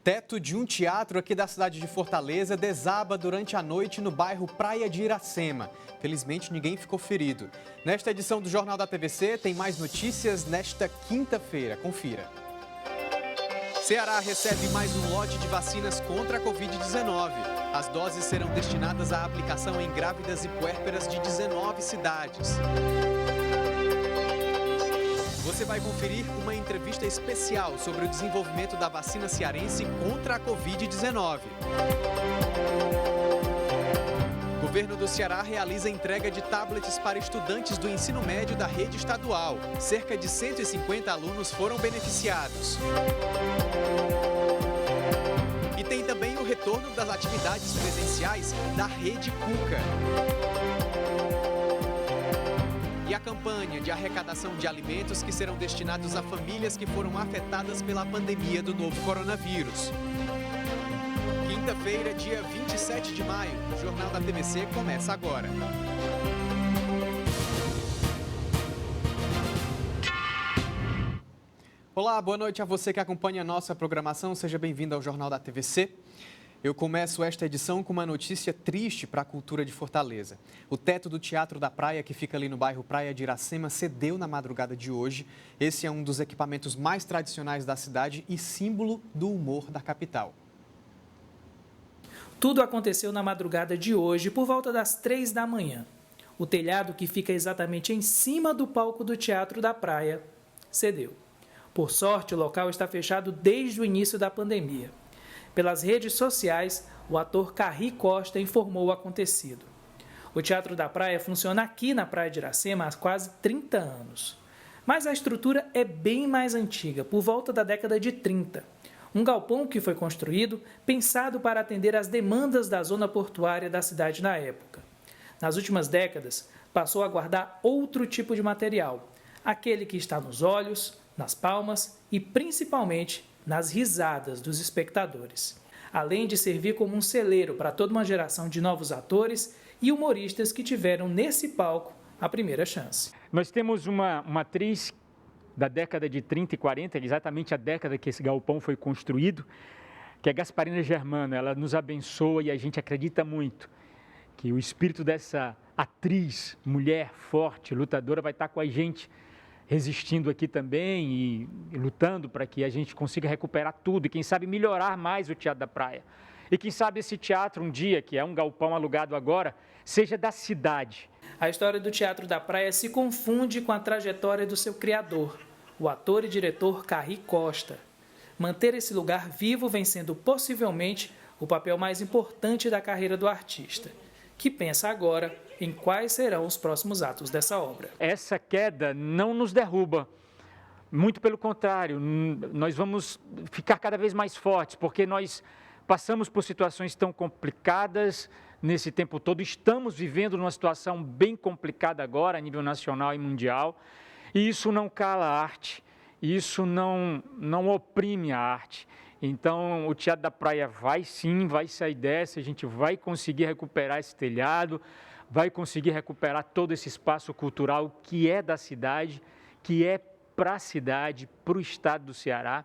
Teto de um teatro aqui da cidade de Fortaleza desaba durante a noite no bairro Praia de Iracema. Felizmente, ninguém ficou ferido. Nesta edição do Jornal da TVC, tem mais notícias nesta quinta-feira. Confira. Ceará recebe mais um lote de vacinas contra a Covid-19. As doses serão destinadas à aplicação em grávidas e puérperas de 19 cidades. Você vai conferir uma entrevista especial sobre o desenvolvimento da vacina cearense contra a Covid-19. O governo do Ceará realiza entrega de tablets para estudantes do ensino médio da rede estadual. Cerca de 150 alunos foram beneficiados. E tem também o retorno das atividades presenciais da Rede Cuca. E a campanha de arrecadação de alimentos que serão destinados a famílias que foram afetadas pela pandemia do novo coronavírus. Quinta-feira, dia 27 de maio, o Jornal da TVC começa agora. Olá, boa noite a você que acompanha a nossa programação. Seja bem-vindo ao Jornal da TVC. Eu começo esta edição com uma notícia triste para a cultura de Fortaleza. O teto do Teatro da Praia, que fica ali no bairro Praia de Iracema, cedeu na madrugada de hoje. Esse é um dos equipamentos mais tradicionais da cidade e símbolo do humor da capital. Tudo aconteceu na madrugada de hoje, por volta das 3 da manhã. O telhado, que fica exatamente em cima do palco do Teatro da Praia, cedeu. Por sorte, o local está fechado desde o início da pandemia. Pelas redes sociais, o ator Carri Costa informou o acontecido. O Teatro da Praia funciona aqui na Praia de Iracema há quase 30 anos. Mas a estrutura é bem mais antiga, por volta da década de 30. Um galpão que foi construído, pensado para atender às demandas da zona portuária da cidade na época. Nas últimas décadas, passou a guardar outro tipo de material, aquele que está nos olhos, nas palmas e principalmente nas risadas dos espectadores, além de servir como um celeiro para toda uma geração de novos atores e humoristas que tiveram nesse palco a primeira chance. Nós temos uma atriz da década de 30 e 40, exatamente a década que esse galpão foi construído, que é Gasparina Germano. Ela nos abençoa e a gente acredita muito que o espírito dessa atriz, mulher forte, lutadora, vai estar com a gente resistindo aqui também e lutando para que a gente consiga recuperar tudo e quem sabe melhorar mais o Teatro da Praia. E quem sabe esse teatro um dia, que é um galpão alugado agora, seja da cidade. A história do Teatro da Praia se confunde com a trajetória do seu criador, o ator e diretor Carri Costa. Manter esse lugar vivo vem sendo possivelmente o papel mais importante da carreira do artista, que pensa agora em quais serão os próximos atos dessa obra. Essa queda não nos derruba, muito pelo contrário, nós vamos ficar cada vez mais fortes, porque nós passamos por situações tão complicadas nesse tempo todo, estamos vivendo numa situação bem complicada agora, a nível nacional e mundial, e isso não cala a arte, isso não oprime a arte. Então, o Teatro da Praia vai sair dessa, a gente vai conseguir recuperar esse telhado, vai conseguir recuperar todo esse espaço cultural que é da cidade, que é para a cidade, para o estado do Ceará.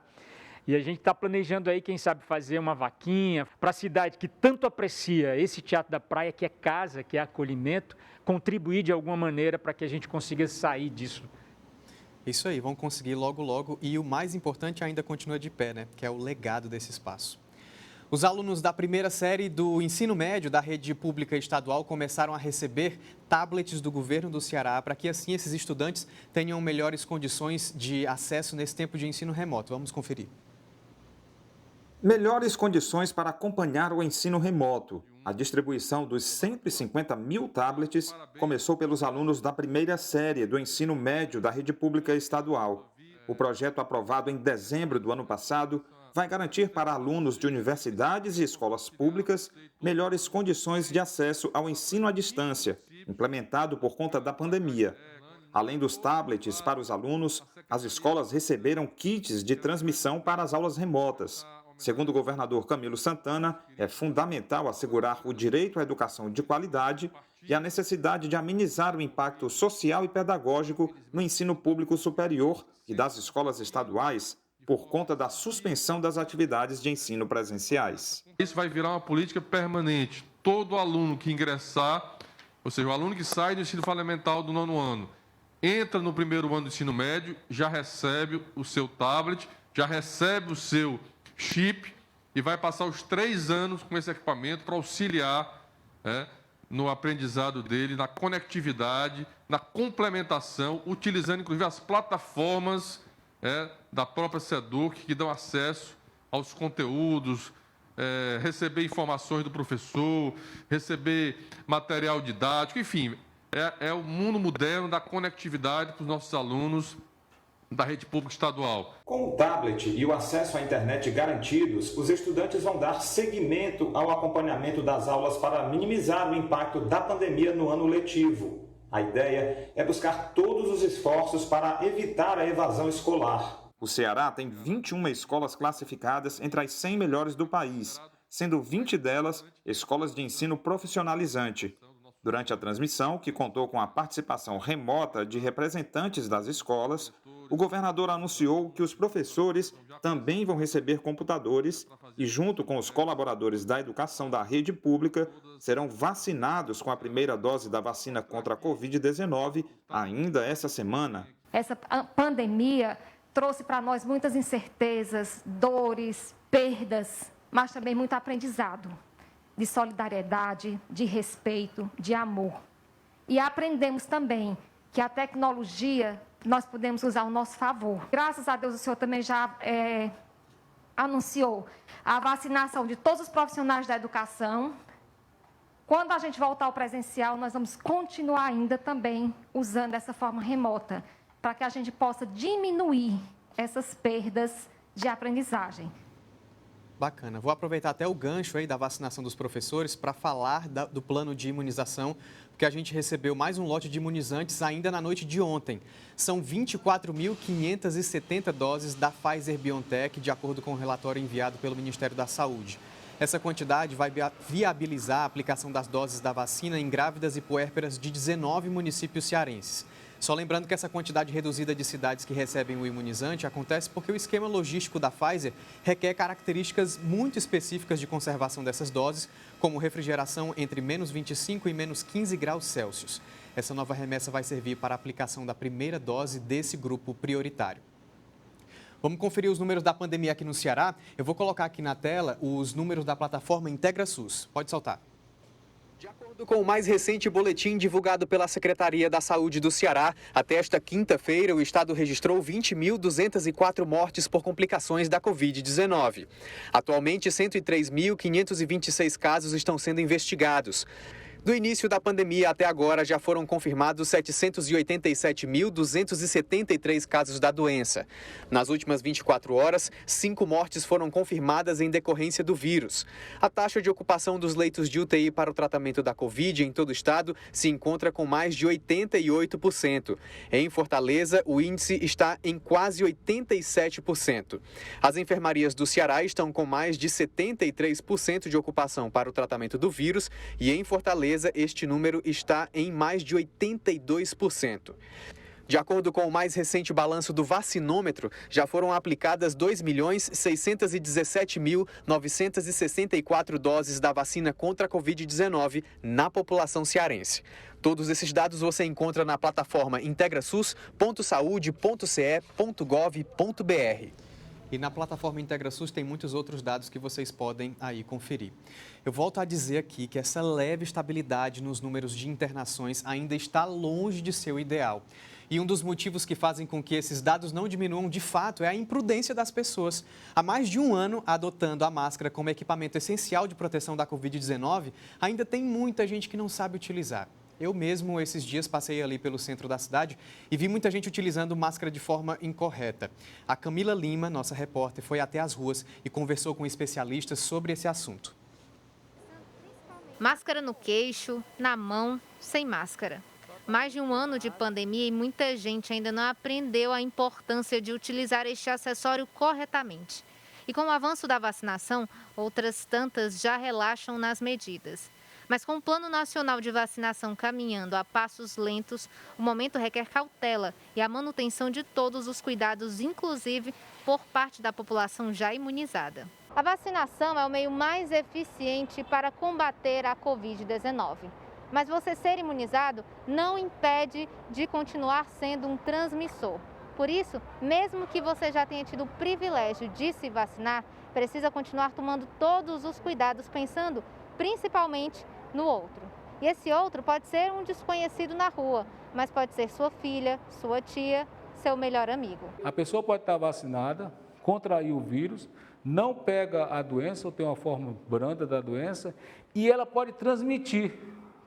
E a gente está planejando aí, quem sabe, fazer uma vaquinha para a cidade que tanto aprecia esse Teatro da Praia, que é casa, que é acolhimento, contribuir de alguma maneira para que a gente consiga sair disso. Isso aí, vão conseguir logo, logo. E o mais importante ainda continua de pé, né? Que é o legado desse espaço. Os alunos da primeira série do ensino médio da rede pública estadual começaram a receber tablets do governo do Ceará para que assim esses estudantes tenham melhores condições de acesso nesse tempo de ensino remoto. Vamos conferir. Melhores condições para acompanhar o ensino remoto. A distribuição dos 150 mil tablets começou pelos alunos da primeira série do ensino médio da rede pública estadual. O projeto, aprovado em dezembro do ano passado, vai garantir para alunos de universidades e escolas públicas melhores condições de acesso ao ensino à distância, implementado por conta da pandemia. Além dos tablets para os alunos, as escolas receberam kits de transmissão para as aulas remotas. Segundo o governador Camilo Santana, é fundamental assegurar o direito à educação de qualidade e a necessidade de amenizar o impacto social e pedagógico no ensino público superior e das escolas estaduais, por conta da suspensão das atividades de ensino presenciais. Isso vai virar uma política permanente. Todo aluno que ingressar, ou seja, o aluno que sai do ensino fundamental do 9º ano, entra no 1º ano do ensino médio, já recebe o seu tablet, já recebe o seu chip e vai passar os 3 anos com esse equipamento para auxiliar no aprendizado dele, na conectividade, na complementação, utilizando inclusive as plataformas da própria SEDUC, que dão acesso aos conteúdos, receber informações do professor, receber material didático, enfim, é o mundo moderno da conectividade para os nossos alunos da rede pública estadual. Com o tablet e o acesso à internet garantidos, os estudantes vão dar seguimento ao acompanhamento das aulas para minimizar o impacto da pandemia no ano letivo. A ideia é buscar todos os esforços para evitar a evasão escolar. O Ceará tem 21 escolas classificadas entre as 100 melhores do país, sendo 20 delas escolas de ensino profissionalizante. Durante a transmissão, que contou com a participação remota de representantes das escolas, o governador anunciou que os professores também vão receber computadores e, junto com os colaboradores da educação da rede pública, serão vacinados com a primeira dose da vacina contra a Covid-19 ainda essa semana. Essa pandemia trouxe para nós muitas incertezas, dores, perdas, mas também muito aprendizado, de solidariedade, de respeito, de amor. E aprendemos também que a tecnologia nós podemos usar ao nosso favor. Graças a Deus, o senhor também já anunciou a vacinação de todos os profissionais da educação. Quando a gente voltar ao presencial, nós vamos continuar ainda também usando essa forma remota, para que a gente possa diminuir essas perdas de aprendizagem. Bacana. Vou aproveitar até o gancho aí da vacinação dos professores para falar do plano de imunização, porque a gente recebeu mais um lote de imunizantes ainda na noite de ontem. São 24.570 doses da Pfizer-BioNTech, de acordo com o relatório enviado pelo Ministério da Saúde. Essa quantidade vai viabilizar a aplicação das doses da vacina em grávidas e puérperas de 19 municípios cearenses. Só lembrando que essa quantidade reduzida de cidades que recebem o imunizante acontece porque o esquema logístico da Pfizer requer características muito específicas de conservação dessas doses, como refrigeração entre menos 25 e menos 15 graus Celsius. Essa nova remessa vai servir para a aplicação da primeira dose desse grupo prioritário. Vamos conferir os números da pandemia aqui no Ceará. Eu vou colocar aqui na tela os números da plataforma IntegraSUS. Pode soltar. De acordo com o mais recente boletim divulgado pela Secretaria da Saúde do Ceará, até esta quinta-feira, o estado registrou 20.204 mortes por complicações da Covid-19. Atualmente, 103.526 casos estão sendo investigados. Do início da pandemia até agora, já foram confirmados 787.273 casos da doença. Nas últimas 24 horas, 5 mortes foram confirmadas em decorrência do vírus. A taxa de ocupação dos leitos de UTI para o tratamento da Covid em todo o estado se encontra com mais de 88%. Em Fortaleza, o índice está em quase 87%. As enfermarias do Ceará estão com mais de 73% de ocupação para o tratamento do vírus e em Fortaleza, este número está em mais de 82%. De acordo com o mais recente balanço do vacinômetro, já foram aplicadas 2.617.964 doses da vacina contra a Covid-19 na população cearense. Todos esses dados você encontra na plataforma integrasus.saude.ce.gov.br. E na plataforma IntegraSUS tem muitos outros dados que vocês podem aí conferir. Eu volto a dizer aqui que essa leve estabilidade nos números de internações ainda está longe de ser o ideal. E um dos motivos que fazem com que esses dados não diminuam de fato é a imprudência das pessoas. Há mais de um ano, adotando a máscara como equipamento essencial de proteção da Covid-19, ainda tem muita gente que não sabe utilizar. Eu mesmo, esses dias, passei ali pelo centro da cidade e vi muita gente utilizando máscara de forma incorreta. A Camila Lima, nossa repórter, foi até as ruas e conversou com especialistas sobre esse assunto. Máscara no queixo, na mão, sem máscara. Mais de um ano de pandemia e muita gente ainda não aprendeu a importância de utilizar este acessório corretamente. E com o avanço da vacinação, outras tantas já relaxam nas medidas. Mas com o Plano Nacional de Vacinação caminhando a passos lentos, o momento requer cautela e a manutenção de todos os cuidados, inclusive por parte da população já imunizada. A vacinação é o meio mais eficiente para combater a Covid-19. Mas você ser imunizado não impede de continuar sendo um transmissor. Por isso, mesmo que você já tenha tido o privilégio de se vacinar, precisa continuar tomando todos os cuidados, pensando principalmente no outro. E esse outro pode ser um desconhecido na rua, mas pode ser sua filha, sua tia, seu melhor amigo. A pessoa pode estar vacinada, contrair o vírus, não pega a doença ou tem uma forma branda da doença e ela pode transmitir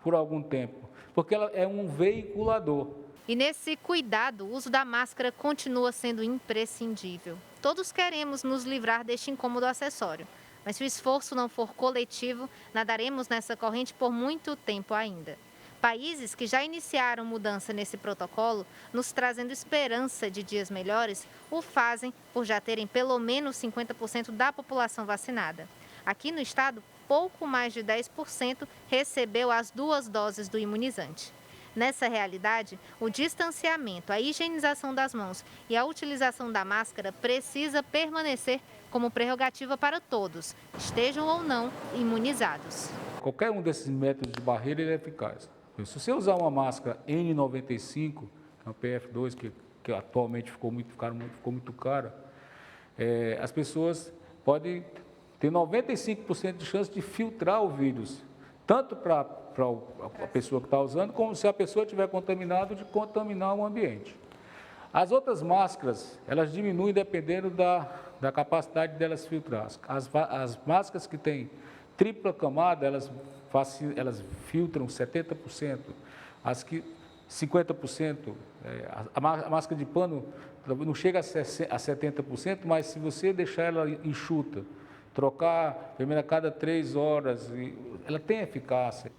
por algum tempo, porque ela é um veiculador. E nesse cuidado, o uso da máscara continua sendo imprescindível. Todos queremos nos livrar deste incômodo acessório, mas se o esforço não for coletivo, nadaremos nessa corrente por muito tempo ainda. Países que já iniciaram mudança nesse protocolo, nos trazendo esperança de dias melhores, o fazem por já terem pelo menos 50% da população vacinada. Aqui no estado, pouco mais de 10% recebeu as 2 doses do imunizante. Nessa realidade, o distanciamento, a higienização das mãos e a utilização da máscara precisa permanecer como prerrogativa para todos, estejam ou não imunizados. Qualquer um desses métodos de barreira ele é eficaz. Se você usar uma máscara N95, que é uma PF2, que atualmente ficou muito cara, as pessoas podem ter 95% de chance de filtrar o vírus, tanto para a pessoa que está usando, como se a pessoa estiver contaminada, de contaminar o ambiente. As outras máscaras, elas diminuem dependendo da capacidade delas filtrar. As máscaras que têm tripla camada, elas filtram 70%, as que 50%, a máscara de pano não chega a 70%, mas se você deixar ela enxuta, trocar primeiro a cada 3 horas, ela tem eficácia.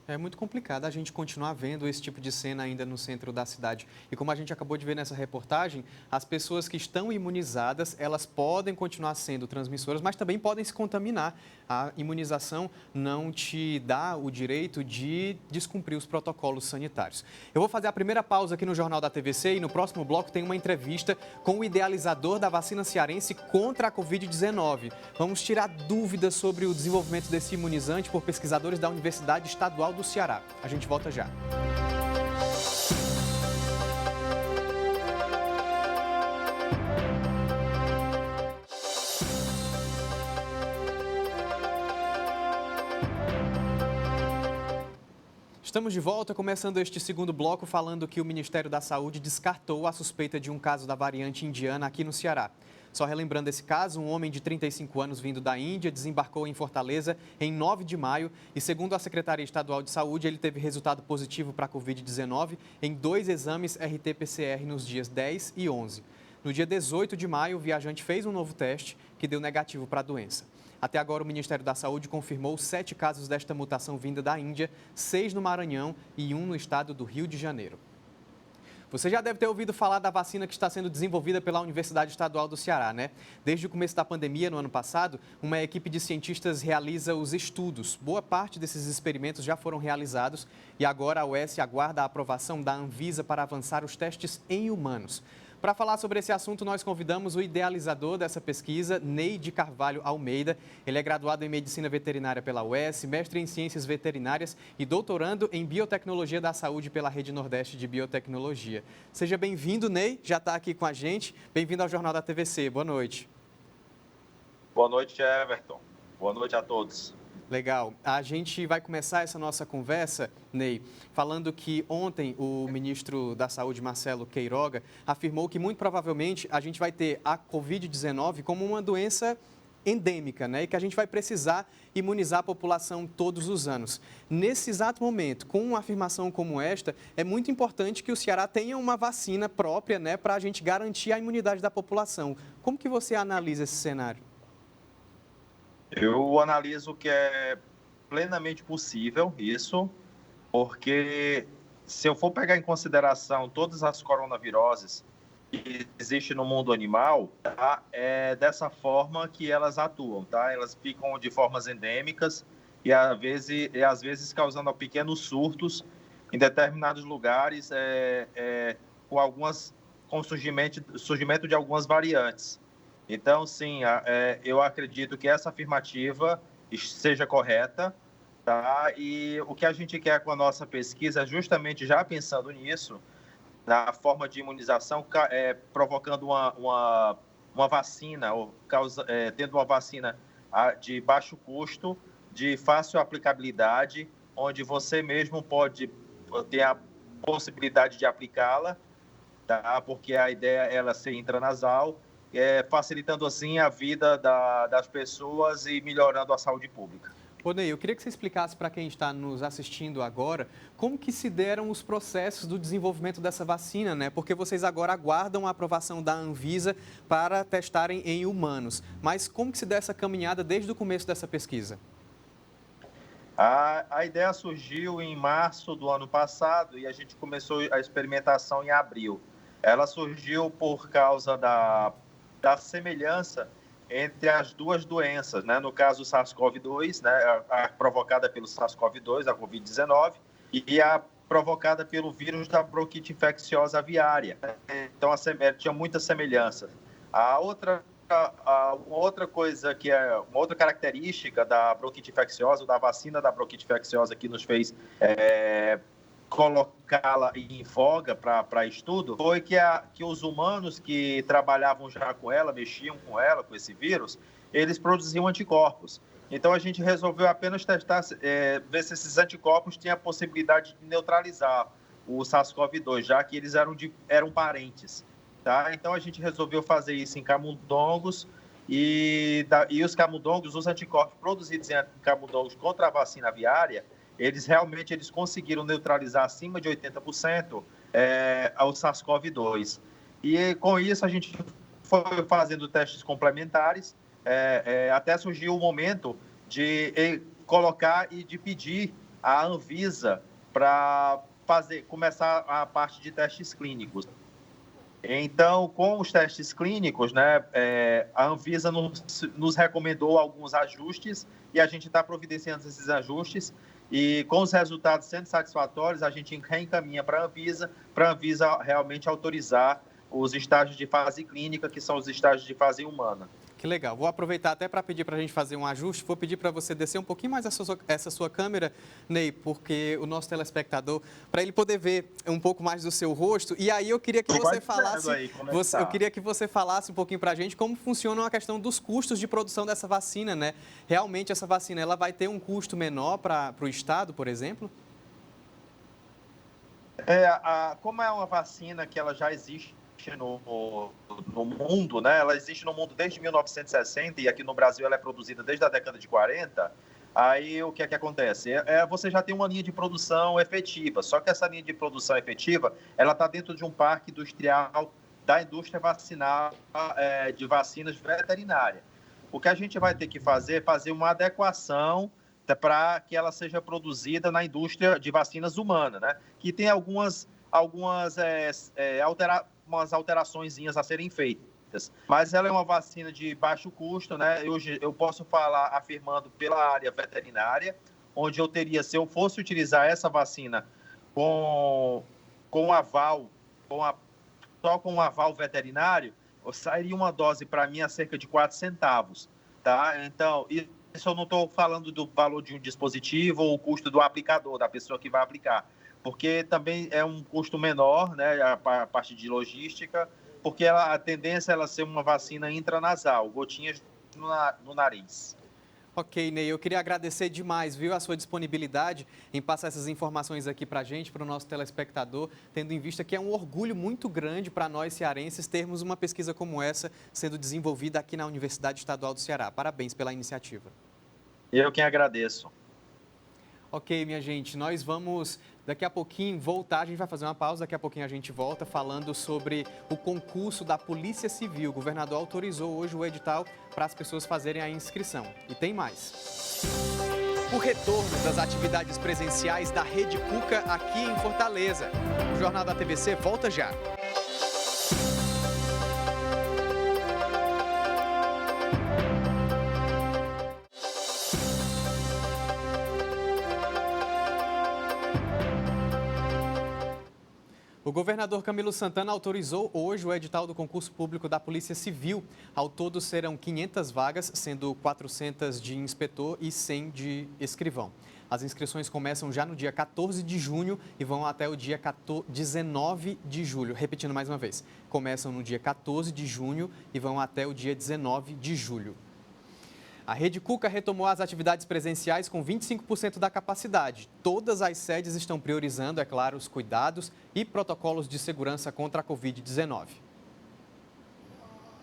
É muito complicado a gente continuar vendo esse tipo de cena ainda no centro da cidade. E como a gente acabou de ver nessa reportagem, as pessoas que estão imunizadas, elas podem continuar sendo transmissoras, mas também podem se contaminar. A imunização não te dá o direito de descumprir os protocolos sanitários. Eu vou fazer a primeira pausa aqui no Jornal da TVC e no próximo bloco tem uma entrevista com o idealizador da vacina cearense contra a Covid-19. Vamos tirar dúvidas sobre o desenvolvimento desse imunizante por pesquisadores da Universidade Estadual do Ceará. A gente volta já. Estamos de volta, começando este segundo bloco falando que o Ministério da Saúde descartou a suspeita de um caso da variante indiana aqui no Ceará. Só relembrando esse caso, um homem de 35 anos vindo da Índia desembarcou em Fortaleza em 9 de maio e, segundo a Secretaria Estadual de Saúde, ele teve resultado positivo para a Covid-19 em 2 exames RT-PCR nos dias 10 e 11. No dia 18 de maio, o viajante fez um novo teste que deu negativo para a doença. Até agora, o Ministério da Saúde confirmou 7 casos desta mutação vinda da Índia, 6 no Maranhão e 1 no estado do Rio de Janeiro. Você já deve ter ouvido falar da vacina que está sendo desenvolvida pela Universidade Estadual do Ceará, né? Desde o começo da pandemia, no ano passado, uma equipe de cientistas realiza os estudos. Boa parte desses experimentos já foram realizados e agora a UES aguarda a aprovação da Anvisa para avançar os testes em humanos. Para falar sobre esse assunto, nós convidamos o idealizador dessa pesquisa, Ney de Carvalho Almeida. Ele é graduado em Medicina Veterinária pela UES, mestre em Ciências Veterinárias e doutorando em Biotecnologia da Saúde pela Rede Nordeste de Biotecnologia. Seja bem-vindo, Ney, já está aqui com a gente. Bem-vindo ao Jornal da TVC. Boa noite. Boa noite, Everton. Boa noite a todos. Legal. A gente vai começar essa nossa conversa, Ney, falando que ontem o ministro da Saúde, Marcelo Queiroga, afirmou que muito provavelmente a gente vai ter a Covid-19 como uma doença endêmica, né? E que a gente vai precisar imunizar a população todos os anos. Nesse exato momento, com uma afirmação como esta, é muito importante que o Ceará tenha uma vacina própria, né, para a gente garantir a imunidade da população. Como que você analisa esse cenário? Eu analiso que é plenamente possível isso, porque se eu for pegar em consideração todas as coronaviroses que existem no mundo animal, tá? É dessa forma que elas atuam, tá? Elas ficam de formas endêmicas e às vezes causando pequenos surtos em determinados lugares com algumas com o surgimento de algumas variantes. Então, sim, eu acredito que essa afirmativa seja correta, tá? E o que a gente quer com a nossa pesquisa é justamente, já pensando nisso, na forma de imunização, provocando uma vacina, tendo uma vacina de baixo custo, de fácil aplicabilidade, onde você mesmo pode ter a possibilidade de aplicá-la, tá? Porque a ideia é ela ser intranasal, facilitando assim a vida das pessoas e melhorando a saúde pública. Ô Ney, eu queria que você explicasse para quem está nos assistindo agora como que se deram os processos do desenvolvimento dessa vacina, né? Porque vocês agora aguardam a aprovação da Anvisa para testarem em humanos. Mas como que se deu essa caminhada desde o começo dessa pesquisa? A ideia surgiu em março do ano passado e a gente começou a experimentação em abril. Ela surgiu por causa da semelhança entre as duas doenças, né? No caso, o SARS-CoV-2, né? A provocada pelo SARS-CoV-2, a Covid-19, e a provocada pelo vírus da bronquite infecciosa aviária. Então, tinha muita semelhança. Outra coisa que é uma outra característica da bronquite infecciosa, da vacina da bronquite infecciosa que nos fez colocá-la em voga para estudo, foi que os humanos que trabalhavam já com ela, mexiam com ela, com esse vírus, eles produziam anticorpos. Então, a gente resolveu apenas testar, ver se esses anticorpos tinham a possibilidade de neutralizar o SARS-CoV-2, já que eles eram parentes. Tá? Então, a gente resolveu fazer isso em camundongos e os camundongos, os anticorpos produzidos em camundongos contra a vacina aviária, eles conseguiram neutralizar acima de 80% ao SARS-CoV-2. E com isso a gente foi fazendo testes complementares, até surgiu o momento de colocar e de pedir à Anvisa para começar a parte de testes clínicos. Então, com os testes clínicos, né, a Anvisa nos recomendou alguns ajustes e a gente está providenciando esses ajustes. E com os resultados sendo satisfatórios, a gente reencaminha para a Anvisa realmente autorizar os estágios de fase clínica, que são os estágios de fase humana. Que legal. Vou aproveitar até para pedir para a gente fazer um ajuste. Vou pedir para você descer um pouquinho mais essa sua câmera, Ney, porque o nosso telespectador, para ele poder ver um pouco mais do seu rosto. E aí eu queria que você falasse, eu queria que você falasse um pouquinho para a gente como funciona a questão dos custos de produção dessa vacina, né? Realmente essa vacina ela vai ter um custo menor para o Estado, por exemplo? Como é uma vacina que ela já existe no mundo, né? Ela existe no mundo desde 1960 e aqui no Brasil ela é produzida desde a década de 40. Aí o que é que acontece? Você já tem uma linha de produção efetiva, só que essa linha de produção efetiva ela está dentro de um parque industrial da indústria vacinal de vacinas veterinárias. O que a gente vai ter que fazer é fazer uma adequação para que ela seja produzida na indústria de vacinas humanas, né? Que tem algumas alteraçõezinhas a serem feitas. Mas ela é uma vacina de baixo custo, né? Eu posso falar afirmando pela área veterinária, onde eu teria, se eu fosse utilizar essa vacina só com um aval veterinário, sairia uma dose para mim a cerca de 4 centavos, tá? Então, isso eu não estou falando do valor de um dispositivo ou o custo do aplicador, da pessoa que vai aplicar, porque também é um custo menor, né, a parte de logística, porque a tendência é ela ser uma vacina intranasal, gotinhas no nariz. Ok, Ney, eu queria agradecer demais, viu, a sua disponibilidade em passar essas informações aqui para a gente, para o nosso telespectador, tendo em vista que é um orgulho muito grande para nós cearenses termos uma pesquisa como essa sendo desenvolvida aqui na Universidade Estadual do Ceará. Parabéns pela iniciativa. Eu quem agradeço. Ok, minha gente, nós vamos daqui a pouquinho voltar, a gente vai fazer uma pausa, daqui a pouquinho a gente volta falando sobre o concurso da Polícia Civil. O governador autorizou hoje o edital para as pessoas fazerem a inscrição. E tem mais. O retorno das atividades presenciais da Rede Cuca aqui em Fortaleza. O Jornal da TVC volta já. O O governador Camilo Santana autorizou hoje o edital do concurso público da Polícia Civil. Ao todo serão 500 vagas, sendo 400 de inspetor e 100 de escrivão. As inscrições começam já no dia 14 de junho e vão até o dia 19 de julho. Repetindo mais uma vez, começam no dia 14 de junho e vão até o dia 19 de julho. A Rede Cuca retomou as atividades presenciais com 25% da capacidade. Todas as sedes estão priorizando, é claro, os cuidados e protocolos de segurança contra a Covid-19.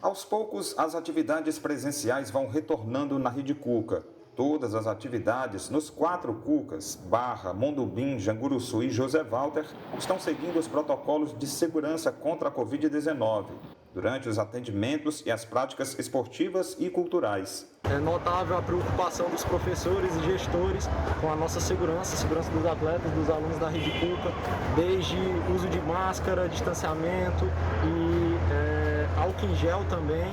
Aos poucos, as atividades presenciais vão retornando na Rede Cuca. Todas as atividades nos 4 Cucas, Barra, Mondubim, Janguruçu e José Walter, estão seguindo os protocolos de segurança contra a Covid-19, durante os atendimentos e as práticas esportivas e culturais. É notável a preocupação dos professores e gestores com a nossa segurança, a segurança dos atletas, dos alunos da Rede Cuca, desde uso de máscara, distanciamento e álcool em gel também.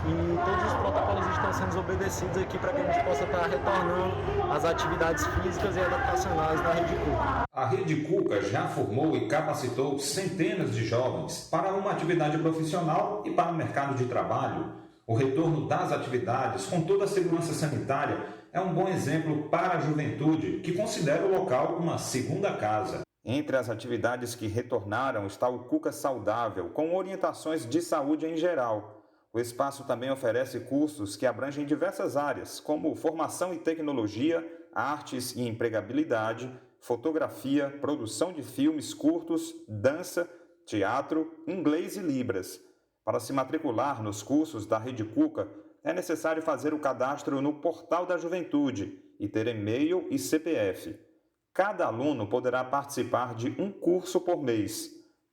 E todos os protocolos estão sendo obedecidos aqui para que a gente possa estar retornando às atividades físicas e educacionais da Rede Cuca. A Rede Cuca já formou e capacitou centenas de jovens para uma atividade profissional e para o mercado de trabalho. O retorno das atividades com toda a segurança sanitária é um bom exemplo para a juventude, que considera o local uma segunda casa. Entre as atividades que retornaram está o Cuca Saudável, com orientações de saúde em geral. O espaço também oferece cursos que abrangem diversas áreas, como formação e tecnologia, artes e empregabilidade, fotografia, produção de filmes curtos, dança, teatro, inglês e libras. Para se matricular nos cursos da Rede Cuca, é necessário fazer o cadastro no Portal da Juventude e ter e-mail e CPF. Cada aluno poderá participar de um curso por mês.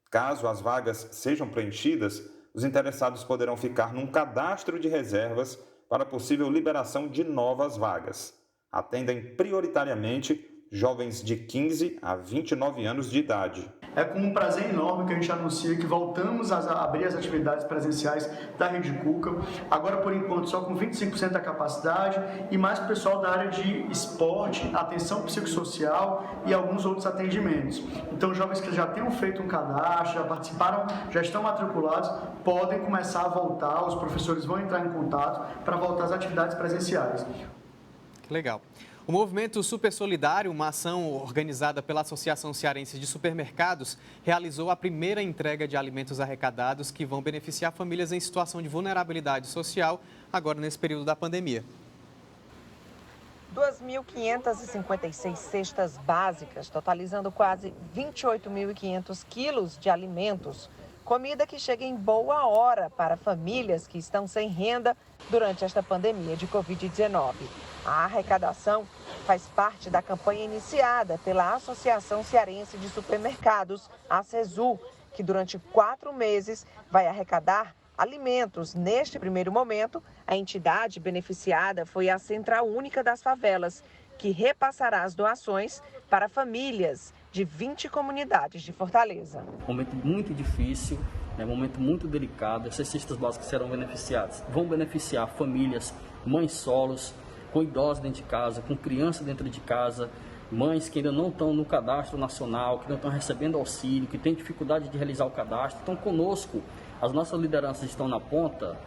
Caso as vagas sejam preenchidas, os interessados poderão ficar num cadastro de reservas para possível liberação de novas vagas. Atendem prioritariamente jovens de 15 a 29 anos de idade. É com um prazer enorme que a gente anuncia que voltamos a abrir as atividades presenciais da Rede Cuca, agora por enquanto só com 25% da capacidade e mais pessoal da área de esporte, atenção psicossocial e alguns outros atendimentos. Então jovens que já tenham feito um cadastro, já participaram, já estão matriculados, podem começar a voltar, os professores vão entrar em contato para voltar às atividades presenciais. Legal. O movimento Super Solidário, uma ação organizada pela Associação Cearense de Supermercados, realizou a primeira entrega de alimentos arrecadados que vão beneficiar famílias em situação de vulnerabilidade social, agora nesse período da pandemia. 2.556 cestas básicas, totalizando quase 28.500 quilos de alimentos. Comida que chega em boa hora para famílias que estão sem renda durante esta pandemia de Covid-19. A arrecadação faz parte da campanha iniciada pela Associação Cearense de Supermercados, a ACESU, que durante 4 meses vai arrecadar alimentos. Neste primeiro momento, a entidade beneficiada foi a Central Única das Favelas, que repassará as doações para famílias de 20 comunidades de Fortaleza. Momento muito difícil, momento muito delicado. Essas cestas básicas serão beneficiadas. Vão beneficiar famílias, mães solos, com idosos dentro de casa, com crianças dentro de casa, mães que ainda não estão no cadastro nacional, que não estão recebendo auxílio, que têm dificuldade de realizar o cadastro. Então, conosco, as nossas lideranças estão na ponta,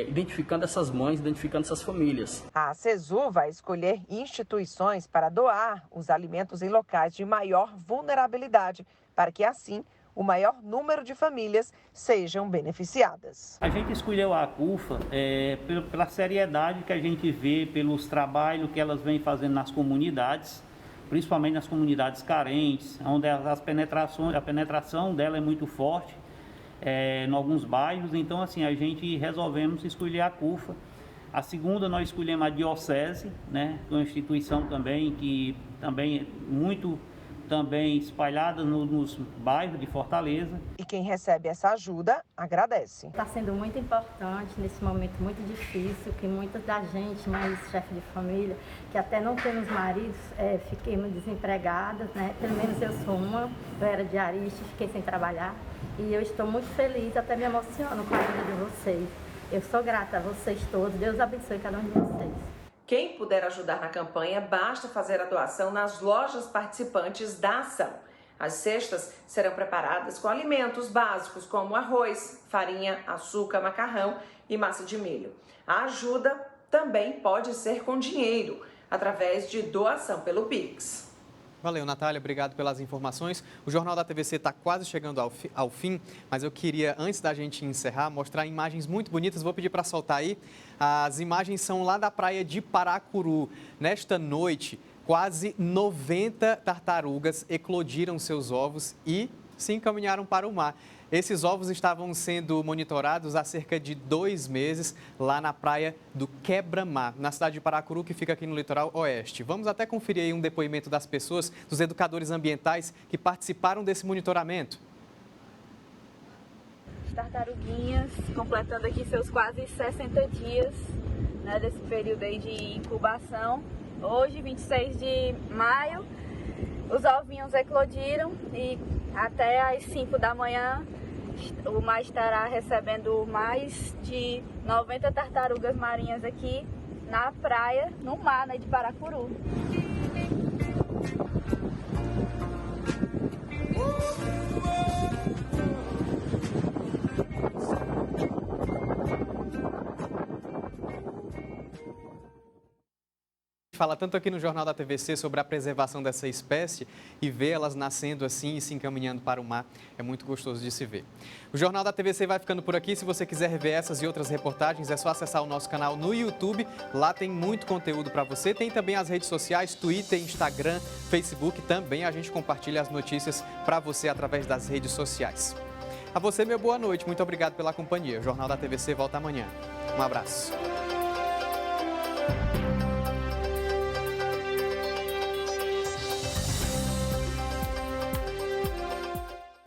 identificando essas mães, identificando essas famílias. A ACESU vai escolher instituições para doar os alimentos em locais de maior vulnerabilidade, para que assim o maior número de famílias sejam beneficiadas. A gente escolheu a CUFA pela seriedade que a gente vê, pelos trabalhos que elas vêm fazendo nas comunidades, principalmente nas comunidades carentes, onde a penetração dela é muito forte em alguns bairros. Então, assim, a gente resolvemos escolher a CUFA. A segunda, nós escolhemos a Diocese, uma instituição também que também é muito espalhada nos bairros de Fortaleza. E quem recebe essa ajuda, agradece. Está sendo muito importante nesse momento muito difícil, que muita da gente, mães, chefe de família, que até não temos maridos, fiquemos desempregadas, Pelo menos eu sou uma, eu era diarista, fiquei sem trabalhar. E eu estou muito feliz, até me emociono com a ajuda de vocês. Eu sou grata a vocês todos, Deus abençoe cada um de vocês. Quem puder ajudar na campanha, basta fazer a doação nas lojas participantes da ação. As cestas serão preparadas com alimentos básicos como arroz, farinha, açúcar, macarrão e massa de milho. A ajuda também pode ser com dinheiro, através de doação pelo Pix. Valeu, Natália, obrigado pelas informações. O Jornal da TVC está quase chegando ao fim, mas eu queria, antes da gente encerrar, mostrar imagens muito bonitas. Vou pedir para soltar aí. As imagens são lá da praia de Paracuru. Nesta noite, quase 90 tartarugas eclodiram seus ovos e se encaminharam para o mar. Esses ovos estavam sendo monitorados há cerca de 2 meses lá na praia do Quebra-Mar, na cidade de Paracuru, que fica aqui no litoral oeste. Vamos até conferir aí um depoimento das pessoas, dos educadores ambientais que participaram desse monitoramento. As tartaruguinhas completando aqui seus quase 60 dias, né, desse período aí de incubação. Hoje, 26 de maio, os ovinhos eclodiram e até às 5 da manhã o mar estará recebendo mais de 90 tartarugas marinhas aqui na praia, no mar, né, de Paracuru. Fala tanto aqui no Jornal da TVC sobre a preservação dessa espécie e ver elas nascendo assim e se encaminhando para o mar. É muito gostoso de se ver. O Jornal da TVC vai ficando por aqui. Se você quiser rever essas e outras reportagens, é só acessar o nosso canal no YouTube. Lá tem muito conteúdo para você. Tem também as redes sociais, Twitter, Instagram, Facebook. Também a gente compartilha as notícias para você através das redes sociais. A você, meu boa noite. Muito obrigado pela companhia. O Jornal da TVC volta amanhã. Um abraço.